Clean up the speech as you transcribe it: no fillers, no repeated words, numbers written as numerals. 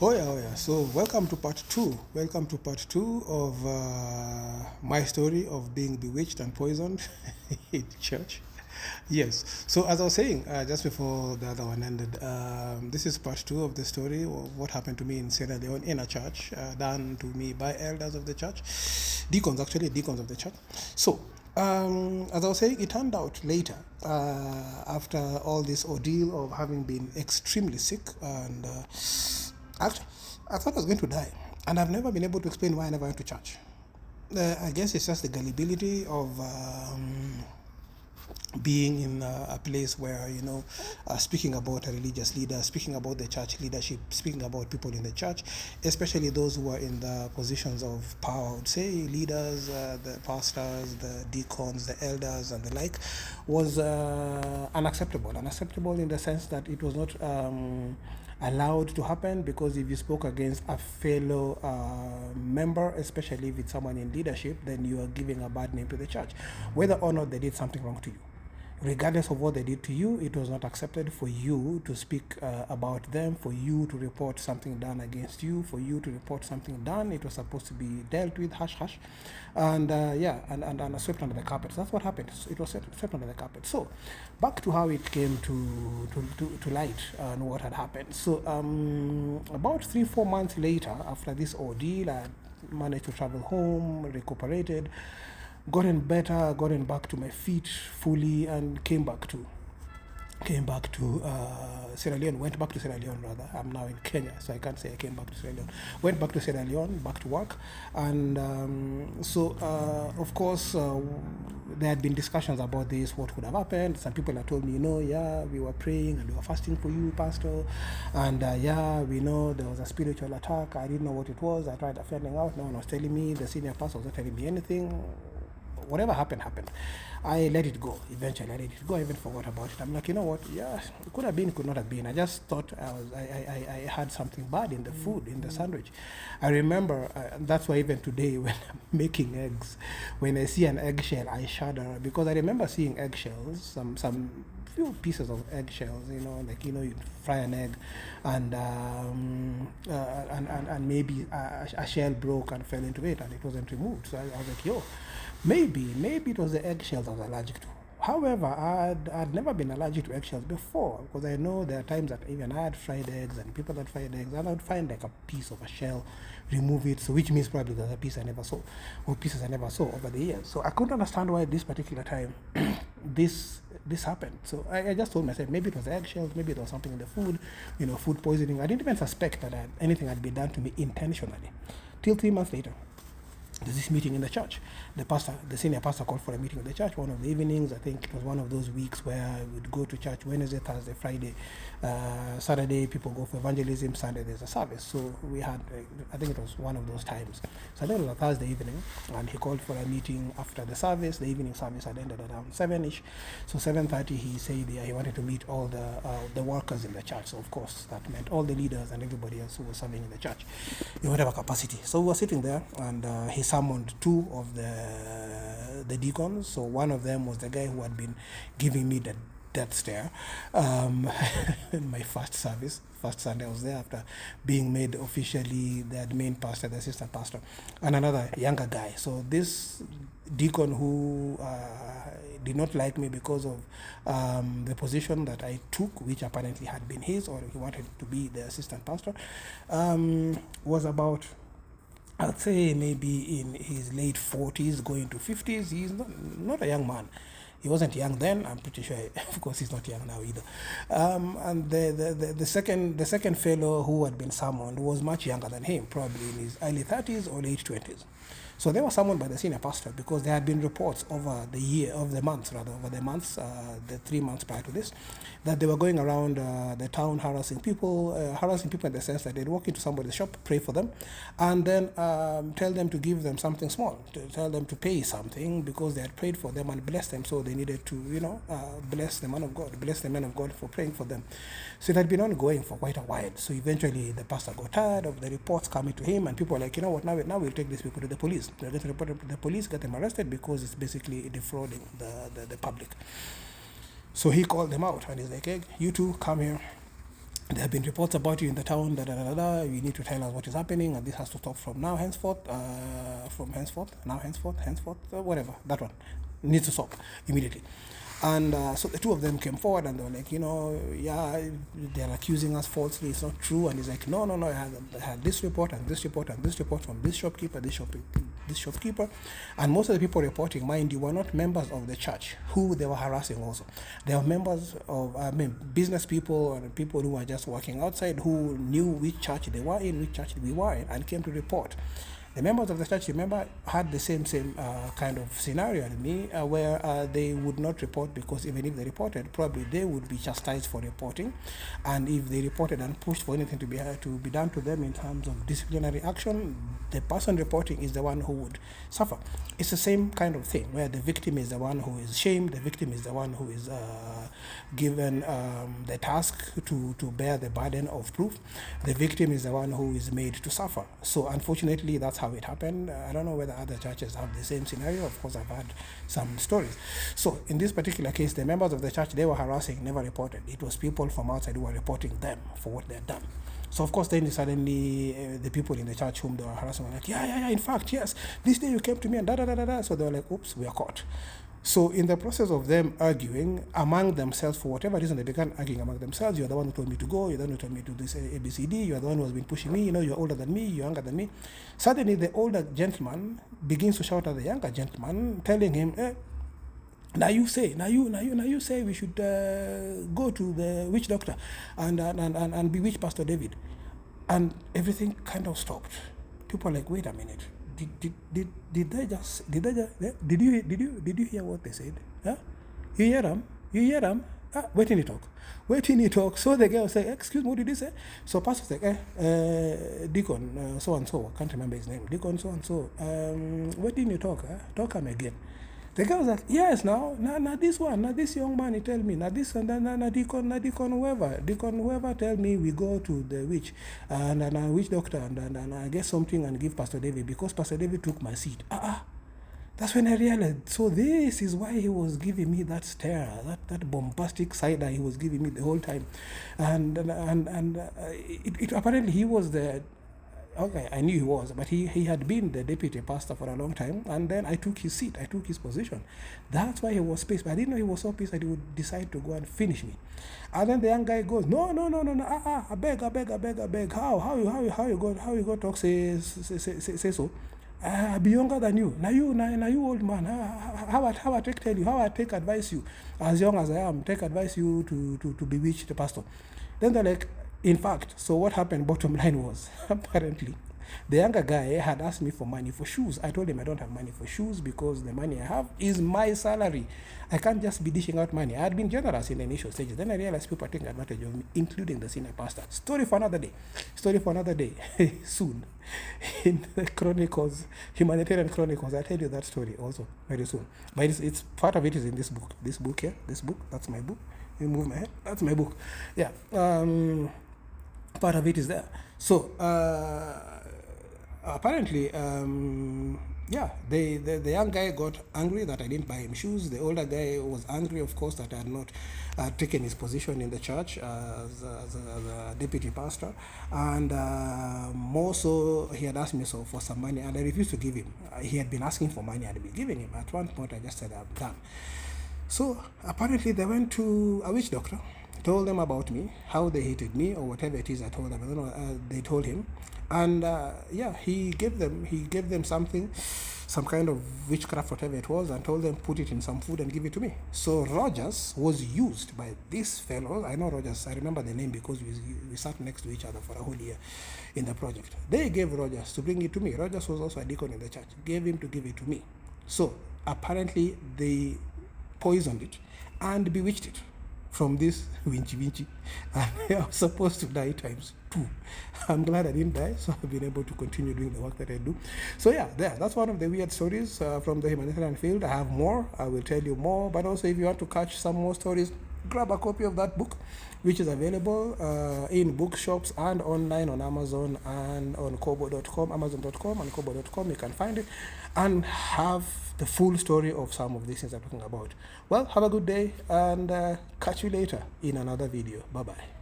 Oh yeah. So welcome to part two. Welcome to part two of my story of being bewitched and poisoned in church. Yes. So as I was saying just before the other one ended, this is part two of the story of what happened to me in Sierra Leone in a church, done to me by elders of the church, deacons of the church. So as I was saying, it turned out later, after all this ordeal of having been extremely sick and actually, I thought I was going to die, and I've never been able to explain why I never went to church. I guess it's just the gullibility of being in a place where speaking about a religious leader, speaking about the church leadership, speaking about people in the church, especially those who are in the positions of power, I would say leaders, the pastors, the deacons, the elders, and the like, was unacceptable in the sense that it was not allowed to happen, because if you spoke against a fellow member, especially if it's someone in leadership, then you are giving a bad name to the church, whether or not they did something wrong to you. Regardless of what they did to you, it was not accepted for you to speak about them, for you to report something done against you, for you to report something done. It was supposed to be dealt with, hush hush, and and swept under the carpet. So that's what happened. It was swept under the carpet. So back to how it came to light and what had happened. So about 3-4 months later, after this ordeal, I managed to travel home, recuperated, gotten better, gotten back to my feet fully, and came back to Sierra Leone, went back to Sierra Leone rather. I'm now in Kenya, so I can't say I came back to Sierra Leone. Went back to Sierra Leone, back to work, and of course, there had been discussions about this, what could have happened. Some people had told me, we were praying and we were fasting for you, Pastor, and we know there was a spiritual attack. I didn't know what it was. I tried finding out. No one was telling me. The senior pastor was not telling me anything. Whatever happened. I let it go. Eventually, I let it go. I even forgot about it. I'm like, you know what? Yeah, it could have been, could not have been. I just thought I had something bad in the food, in the sandwich. I remember, that's why even today when I'm making eggs, when I see an eggshell, I shudder, because I remember seeing eggshells, some few pieces of eggshells, you fry an egg, and maybe a shell broke and fell into it, and it wasn't removed. So I was like, maybe it was the eggshells I was allergic to. However, I'd never been allergic to eggshells before, because I know there are times that even I had fried eggs and people that fried eggs, and I would find like a piece of a shell, remove it, so which means probably there's a piece I never saw, or pieces I never saw over the years. So I couldn't understand why this particular time this happened. So I just told myself, maybe it was eggshells, maybe it was something in the food, food poisoning. I didn't even suspect that anything had been done to me intentionally. Till 3 months later, there's this meeting in the church. The senior pastor called for a meeting in the church one of the evenings. I think it was one of those weeks where I would go to church Wednesday, Thursday, Friday, Saturday people go for evangelism, Sunday there's a service. So we had, I think it was one of those times. So I think it was a Thursday evening, and he called for a meeting after the service. The evening service had ended around 7ish. So 7:30 he said he wanted to meet all the workers in the church. So of course that meant all the leaders and everybody else who was serving in the church in whatever capacity. So we were sitting there, and he summoned two of the deacons. So one of them was the guy who had been giving me the death stare in my first Sunday I was there, after being made officially the main pastor, the assistant pastor, and another younger guy. So this deacon who did not like me because of the position that I took, which apparently had been his, or he wanted to be the assistant pastor, was about, I'd say maybe in his late 40s, going to 50s. He's not a young man. He wasn't young then. I'm pretty sure, of course, he's not young now either. And the second fellow who had been summoned was much younger than him, probably in his early 30s or late 20s. So they were summoned by the senior pastor because there had been reports over the 3 months prior to this, that they were going around the town harassing people in the sense that they'd walk into somebody's shop, pray for them, and then tell them to give them something small, to tell them to pay something because they had prayed for them and blessed them, so they needed to, bless the men of God for praying for them. So it had been ongoing for quite a while. So eventually the pastor got tired of the reports coming to him, and people were like, you know what, now we'll take these people to the police. They're going to report it to the police, get them arrested, because it's basically defrauding the public. So he called them out, and he's like, hey, you two come here. there have been reports about you in the town, you need to tell us what is happening, and this has to stop from now henceforth, whatever, that one needs to stop immediately. And so the two of them came forward and they were like, yeah, they're accusing us falsely, it's not true. And he's like, no, I had this report and this report and this report from this shopkeeper, and most of the people reporting, mind you, were not members of the church who they were harassing also. They were members of, business people or people who were just working outside, who knew which church they were in, which church we were in, and came to report. The members of the church, remember, had the same kind of scenario as me, where they would not report, because even if they reported, probably they would be chastised for reporting. And if they reported and pushed for anything to be done to them in terms of disciplinary action, the person reporting is the one who would suffer. It's the same kind of thing, where the victim is the one who is shamed, the victim is the one who is given the task to bear the burden of proof. The victim is the one who is made to suffer. So unfortunately, that's how it happened. I don't know whether other churches have the same scenario. Of course, I've had some stories. So in this particular case, the members of the church they were harassing never reported. It was people from outside who were reporting them for what they had done. So of course, then suddenly the people in the church whom they were harassing were like, yeah, in fact, yes, this day you came to me and da. So they were like, oops, we are caught. So in the process of them arguing among themselves, for whatever reason they began arguing among themselves, you're the one who told me to go, you're the one who told me to do this ABCD, you're the one who has been pushing me, you're older than me, you're younger than me. Suddenly the older gentleman begins to shout at the younger gentleman, telling him, now you say we should go to the witch doctor and bewitch Pastor David. And everything kind of stopped. People are like, wait a minute. Did you hear what they said? Huh? You hear them? Wait till you talk. So the girl said, excuse me, what did you say? So pastor said, Deacon, so and so, I can't remember his name. Deacon so and so. Wait till you talk. Talk him again. The girl was like, yes, now this young man, he tell me, Deacon whoever tell me we go to the witch, and witch doctor, and I get something and give Pastor David, because Pastor David took my seat. That's when I realized, so this is why he was giving me that stare, that bombastic side eye he was giving me the whole time. And it apparently he was the... Okay, I knew he was, but he had been the deputy pastor for a long time, and then I took his seat, I took his position. That's why he was pissed, but I didn't know he was so pissed that he would decide to go and finish me. And then the young guy goes, no, I beg. How you go talk say so? I be younger than you. Now you old man. How I tell you? How I take advice you, as young as I am, take advice you to bewitch the pastor. Then they're like, in fact, so what happened, bottom line was, apparently, the younger guy had asked me for money for shoes. I told him I don't have money for shoes because the money I have is my salary. I can't just be dishing out money. I had been generous in the initial stages. Then I realized people are taking advantage of me, including the senior pastor. Story for another day. Soon. In the Chronicles, Humanitarian Chronicles, I'll tell you that story also very soon. But it's part of it is in this book. This book, that's my book. You move my head, that's my book. Yeah. Part of it is there. So apparently, the young guy got angry that I didn't buy him shoes. The older guy was angry, of course, that I had not taken his position in the church as a deputy pastor. And more so, he had asked me for some money, and I refused to give him. He had been asking for money, I had been giving him. At one point, I just said, I'm done. So apparently, they went to a witch doctor, told them about me, how they hated me, or whatever it is I told them. I don't know, they told him, and he gave them something, some kind of witchcraft, whatever it was, and told them put it in some food and give it to me. So Rogers was used by this fellow. I know Rogers. I remember the name because we sat next to each other for a whole year in the project. They gave Rogers to bring it to me. Rogers was also a deacon in the church. Gave him to give it to me. So apparently they poisoned it and bewitched it from this Winchy. And I was supposed to die times 2. I'm glad I didn't die, so I've been able to continue doing the work that I do. So that's one of the weird stories from the humanitarian field. I have more. I will tell you more. But also, if you want to catch some more stories, grab a copy of that book, which is available in bookshops and online on Amazon and on kobo.com, amazon.com and kobo.com. You can find it and have the full story of some of these things I'm talking about. Well, have a good day and catch you later in another video. Bye-bye.